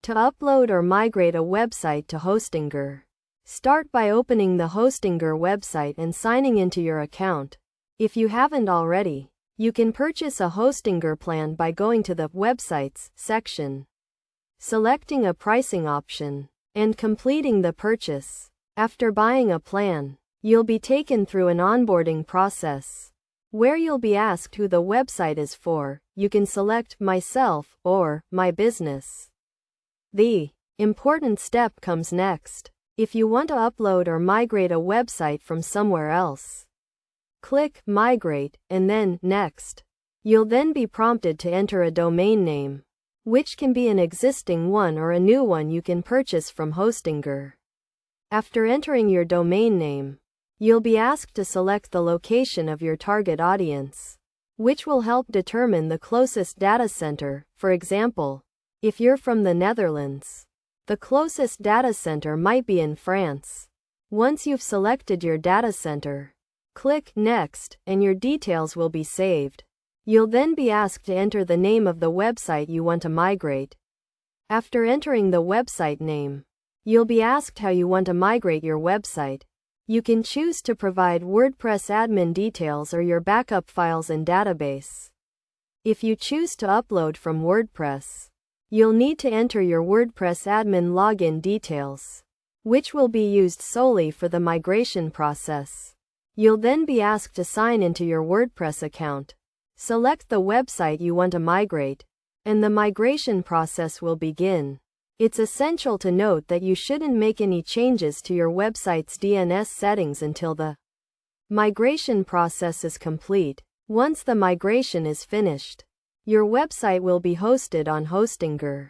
To upload or migrate a website to Hostinger. Start by opening the Hostinger website and signing into your account. If you haven't already, you can purchase a Hostinger plan by going to the Websites section, selecting a pricing option, and completing the purchase. After buying a plan, you'll be taken through an onboarding process, where you'll be asked who the website is for. You can select Myself or My Business. The important step comes next. If you want to upload or migrate a website from somewhere else, click Migrate and then Next. You'll then be prompted to enter a domain name, which can be an existing one or a new one you can purchase from Hostinger. After entering your domain name, you'll be asked to select the location of your target audience, which will help determine the closest data center. For example, if you're from the Netherlands, the closest data center might be in France. Once you've selected your data center, click Next, and your details will be saved. You'll then be asked to enter the name of the website you want to migrate. After entering the website name, you'll be asked how you want to migrate your website. You can choose to provide WordPress admin details or your backup files and database. If you choose to upload from WordPress, you'll need to enter your WordPress admin login details, which will be used solely for the migration process. You'll then be asked to sign into your WordPress account. Select the website you want to migrate, and the migration process will begin. It's essential to note that you shouldn't make any changes to your website's DNS settings until the migration process is complete. Once the migration is finished, your website will be hosted on Hostinger.